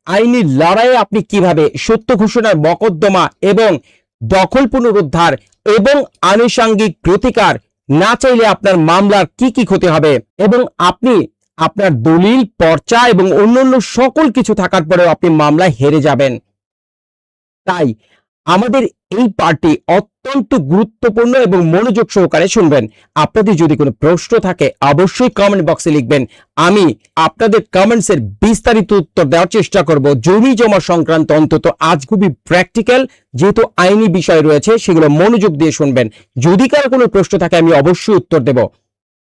আইনি লড়াইয়ে আপনি কিভাবে সত্য ঘোষণার মকদ্দমা এবং দখল পুনরুদ্ধার এবং আনুষঙ্গিক প্রতিকার না চাইলে আপনার মামলার কি ক্ষতি হবে এবং আপনি আপনার দলিল, পর্চা এবং অন্যান্য সকল কিছু থাকার পরেও আপনি মামলায় হেরে যাবেন। তাই আমাদের এই পার্টি অত্যন্ত গুরুত্বপূর্ণ এবং মনোযোগ সহকারে শুনবেন। আপনাদের যদি কোনো প্রশ্ন থাকে অবশ্যই কমেন্ট বক্সে লিখবেন। আমি আপনাদের কমেন্টসের বিস্তারিত উত্তর দেওয়ার চেষ্টা করব। জমি জমা সংক্রান্ত অন্তত আজ খুবই প্র্যাকটিক্যাল, যেহেতু আইনি বিষয় রয়েছে সেগুলো মনোযোগ দিয়ে শুনবেন। যদি কারো কোনো প্রশ্ন থাকে আমি অবশ্যই উত্তর দেব।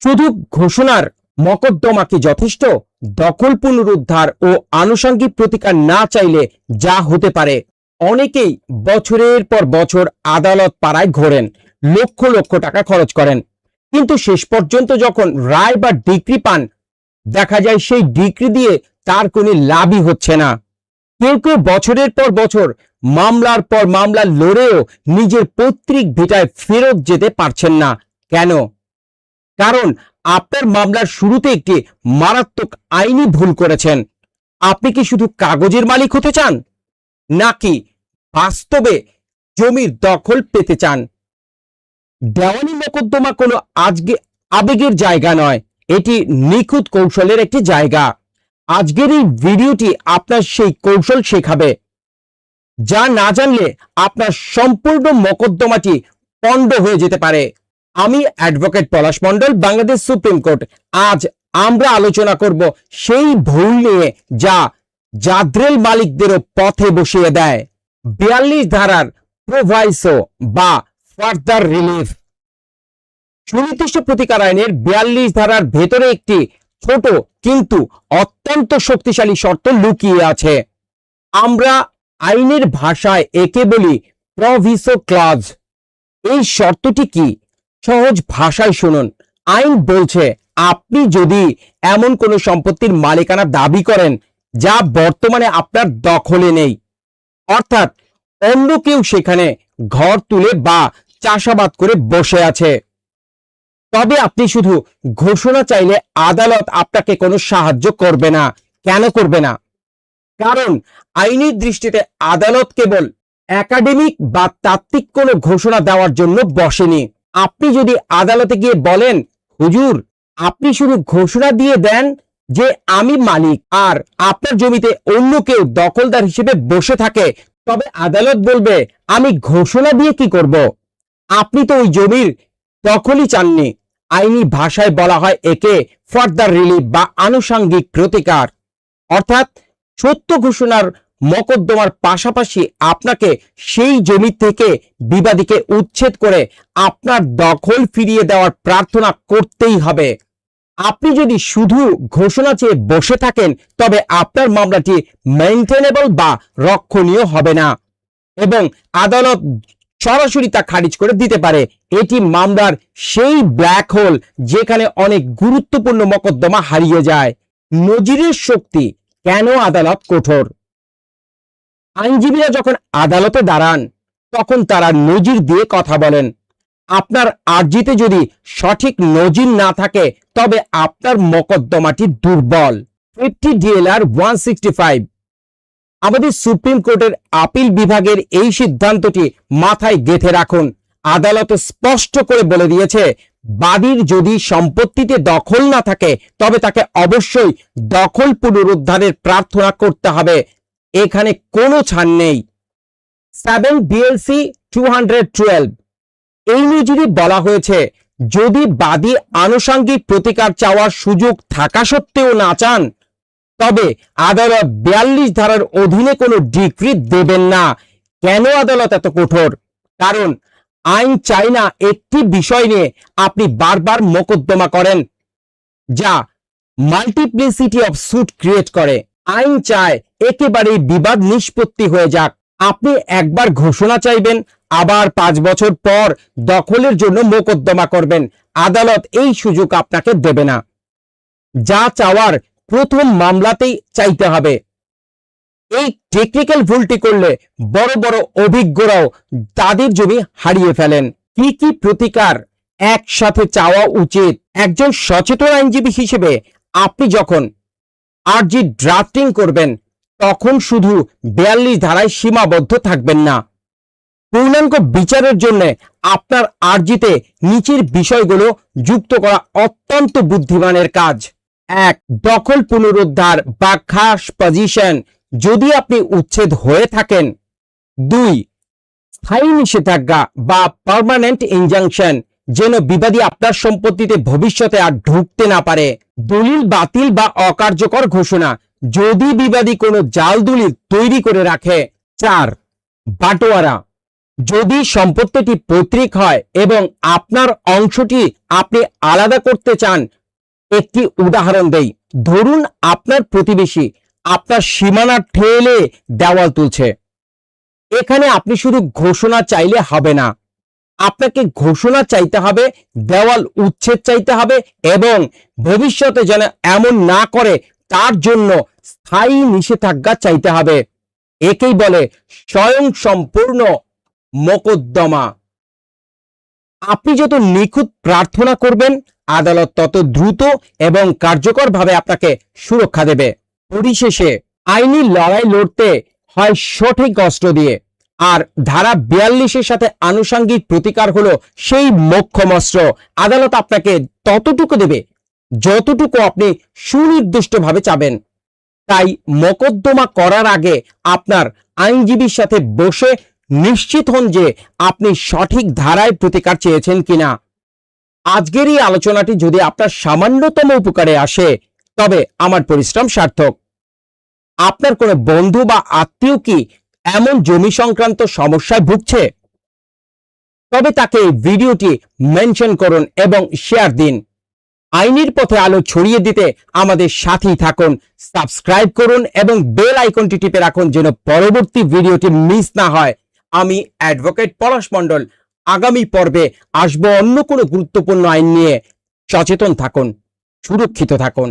শুধু ঘোষণার মকদ্দমা কি যথেষ্ট? দখল পুনরুদ্ধার ও আনুষঙ্গিক প্রতিকার না চাইলে যা হতে পারে, অনেকেই বছরের পর বছর আদালত পাড়ায় ঘোরেন, লক্ষ লক্ষ টাকা খরচ করেন, কিন্তু শেষ পর্যন্ত যখন রায় বা ডিক্রি পান দেখা যায় সেই ডিক্রি দিয়ে তার কোনো লাভই হচ্ছে না। কেউ কেউ বছরের পর বছর মামলার পর মামলা লড়েও নিজের পৈতৃক ভিটায় ফেরত যেতে পারছেন না। কেন? কারণ আপনার মামলার শুরুতে একটি মারাত্মক আইনি ভুল করেছেন। আপনি কি শুধু কাগজের মালিক হতে চান, নাকি বাস্তবে জমির দখল পেতে চান? দেওয়ানি মোকদ্দমা কোনো আবেগের জায়গা নয়, এটি নিখুঁত কৌশলের একটি জায়গা। আজকের এই ভিডিওটি আপনার সেই কৌশল শেখাবে, যা না জানলে আপনার সম্পূর্ণ মোকদ্দমাটি পণ্ড হয়ে যেতে পারে। আমি অ্যাডভোকেট পলাশ মণ্ডল, বাংলাদেশ সুপ্রিম কোর্ট। আজ আমরা আলোচনা করব সেই ভুল নিয়ে যা জাদ্রেল মালিকদেরও পথে বসিয়ে দেয়। 42 ধারার প্রোভাইসো বা ফার্দার রিলিফ। সুনির্দিষ্ট প্রতিকার আইনের 42 ধারার ভেতরে একটি ছোট কিন্তু অত্যন্ত শক্তিশালী শর্ত লুকিয়ে আছে। আমরা আইনের ভাষায় একে বলি প্রভিসো ক্লজ। এই শর্তটি কি? সহজ ভাষায় শুনুন। আইন বলছে আপনি যদি এমন কোনো সম্পত্তির মালিকানা দাবি করেন যা বর্তমানে আপনার দখলে নেই, অর্থাৎ অন্য কেউ সেখানে ঘর তুলে বা চাষাবাদ করে বসে আছে, তবে আপনি শুধু ঘোষণা চাইলে আদালত আপনাকে কোনো সাহায্য করবে না। কেন করবে না? কারণ আইনি দৃষ্টিতে আদালত কেবল একাডেমিক বা তাত্ত্বিক কোনো ঘোষণা দেওয়ার জন্য বসেনি। আপনি যদি আদালতে গিয়ে বলেন, হুজুর আপনি শুধু ঘোষণা দিয়ে দেন যে আমি মালিক, আর আপনার জমিতে অন্য কেউ দখলদার হিসেবে বসে থাকে, তবে আদালত বলবে আমি ঘোষণা দিয়ে কি করব? আপনি তো ওই জমির দখলই চাননি। আইনি ভাষায় বলা হয় একে ফার্দার রিলিফ বা আনুষঙ্গিক প্রতিকার। অর্থাৎ সত্য ঘোষণার মকদ্দমার পাশাপাশি আপনাকে সেই জমি থেকে বিবাদীকে উচ্ছেদ করে আপনার দখল ফিরিয়ে দেওয়ার প্রার্থনা করতেই হবে। আপনি যদি শুধু ঘোষণা চেয়ে বসে থাকেন তবে আপনার মামলাটি মেইনটেনেবল বা রক্ষণীয় হবে না এবং আদালত সরাসরি তা খারিজ করে দিতে পারে। এটি মামলার সেই ব্ল্যাক হোল যেখানে অনেক গুরুত্বপূর্ণ মকদ্দমা হারিয়ে যায়। নজিরের শক্তি। কেন আদালত কঠোর? আইনজীবীরা যখন আদালতে দাঁড়ান তখন তারা নজির দিয়ে কথা বলেন। আপনার আর্জিতে যদি সঠিক নজির না থাকে তবে আপনার মকদ্দমাটি দুর্বল। 50 DLR 165। আমাদের সুপ্রিম কোর্টের আপিল বিভাগের এই সিদ্ধান্তটি মাথায় গেঁথে রাখুন। আদালত স্পষ্ট করে বলে দিয়েছে, বাদীর যদি সম্পত্তিতে দখল না থাকে তবে তাকে অবশ্যই দখল পুনরুদ্ধারের প্রার্থনা করতে হবে। এখানে কোনো ছাড় নেই। 7 BLC 212। এই নজিরে বলা হয়েছে, যদি বাদী আনুষঙ্গিক প্রতিকার চাওয়ার সুযোগ থাকা সত্ত্বেও না চান তবে আদালত 42 ধারার অধীনে কোনো ডিক্রি দেবেন না। কেন আদালত এত কঠোর? কারণ আইন চায় না একটি বিষয় নিয়ে আপনি বারবার মোকদ্দমা করেন, যা মাল্টিপ্লিসিটি অফ স্যুট ক্রিয়েট করে। আইন চায় একেবারেই বিবাদ নিষ্পত্তি হয়ে যাক। আপনি একবার ঘোষণা চাইবেন, আবার 5 বছর পর দখলের জন্য মোকদ্দমা করবেন। আদালত এই সুযোগ আপনাকে দেবে না। যা চাওয়ার প্রথম মামলাতেই চাইতে হবে। এই টেকনিক্যাল ভুলটি করলে বড় বড় অভিজ্ঞরাও তাদের জমি হারিয়ে ফেলেন। কি প্রতিকার একসাথে চাওয়া উচিত? একজন সচেতন আইনজীবী হিসেবে আপনি যখন আরজি ড্রাফটিং করবেন তখন শুধু 42 ধারায় সীমাবদ্ধ থাকবেন না। পূর্ণাঙ্গ বিচারের জন্য আপনার আর্জিতে নিচের বিষয়গুলো যুক্ত করা অত্যন্ত বুদ্ধিমানের কাজ। 1. দখল পুনরুদ্ধার বা খাস পজিশন যদি আপনি উচ্ছেদ হয়ে থাকেন। 2. স্থায়ী নিষেধাজ্ঞা বা পার্মানেন্ট ইনজাংশন যেন বিবাদী আপনার সম্পত্তিতে ভবিষ্যতে আর ঢুকতে না পারে। দলিল বাতিল বা অকার্যকর ঘোষণা যদি বিবাদী কোনো জাল দলিল তৈরি করে রাখে। 4. বাটোয়ারা যদি সম্পত্তিটি পৈতৃক হয় এবং আপনার অংশটি আপনি আলাদা করতে চান। একটি উদাহরণ দেই, ধরুন আপনার প্রতিবেশী আপনার সীমানা ঠেলে দেওয়াল তুলছে। এখানে আপনি শুধু ঘোষণা চাইলে হবে না, আপনাকে ঘোষণা চাইতে হবে, দেওয়াল উচ্ছেদ চাইতে হবে এবং ভবিষ্যতে যেন এমন না করে তার জন্য স্থায়ী নিষেধাজ্ঞা চাইতে হবে। একেই বলে স্বয়ংসম্পূর্ণ মোকদ্দমা। আপনি যত নিখুঁত প্রার্থনা করবেন, আদালত তত দ্রুত এবং কার্যকরভাবে আপনাকে সুরক্ষা দেবে। পরিশেষে আইনি লড়াই লড়তে হয় সঠিক অস্ত্র দিয়ে, আর ধারা 42-এর সাথে আনুষঙ্গিক প্রতিকার হলো সেই মোক্ষম অস্ত্র। আদালত আপনাকে ততটুকু দেবে যতটুকু আপনি সুনির্দিষ্টভাবে চাবেন। তাই মোকদ্দমা করার আগে আপনার আইনজীবীর সাথে বসে নিশ্চিত হন যে আপনি সঠিক ধারায় প্রতিকার চেয়েছেন কিনা। আজকের এই আলোচনাটি যদি আপনার সামান্যতম উপকারে আসে, তবে আমার পরিশ্রম সার্থক। আপনার কোনো বন্ধু বা আত্মীয় কি এমন জমি সংক্রান্ত সমস্যায় ভুগছে? তবে তাকে ভিডিওটি মেনশন করুন এবং শেয়ার দিন। আইনের পথে আলো ছড়িয়ে দিতে আমাদের সাথেই থাকুন। সাবস্ক্রাইব করুন এবং বেল আইকনটি টিপে রাখুন যেন পরবর্তী ভিডিওটি মিস না হয়। আমি অ্যাডভোকেট পলাশ মণ্ডল। আগামী পর্বে আসবো অন্য কোনো গুরুত্বপূর্ণ আইন নিয়ে। সচেতন থাকুন, সুরক্ষিত থাকুন।